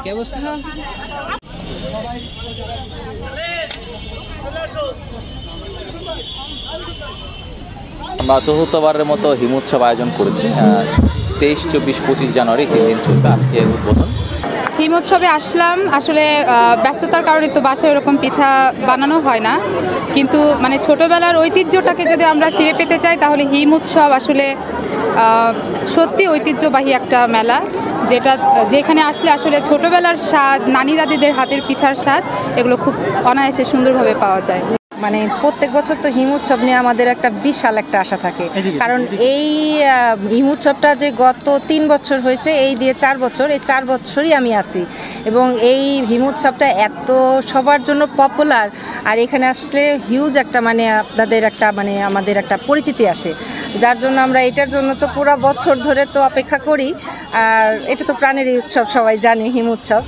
কি অবস্থা? আমরা চতুর্থবারের মতো হিমোৎসব আয়োজন করেছি। 23, 24, 25 জানুয়ারি 3 দিন চলবে। আজকে উদ্বোধন। হিমোৎসবে আসলাম, আসলে ব্যস্ততার কারণে তো বাসায় ওরকম পিঠা বানানো হয় না, কিন্তু মানে ছোটোবেলার ঐতিহ্যটাকে যদি আমরা ফিরে পেতে চাই তাহলে হিমোৎসব আসলে সত্যি ঐতিহ্যবাহী একটা মেলা, যেখানে আসলে আসলে ছোটোবেলার স্বাদ, নানি দাদিদের হাতের পিঠার স্বাদ এগুলো খুব অনায়াসে সুন্দরভাবে পাওয়া যায়। মানে প্রত্যেক বছর তো হিমোৎসব নিয়ে আমাদের একটা বিশাল একটা আশা থাকে, কারণ এই হিমোৎসবটা যে গত 3 বছর হয়েছে, এই দিয়ে 4 বছর, এই 4 বছরই আমি আছি এবং এই হিমোৎসবটা এত সবার জন্য পপুলার, আর এখানে আসলে হিউজ একটা মানে আপনাদের একটা মানে আমাদের একটা পরিচিতি আসে, যার জন্য আমরা এটার জন্য তো পুরো বছর ধরে তো অপেক্ষা করি। আর এটা তো প্রাণের উৎসব, সবাই জানে হিমোৎসব।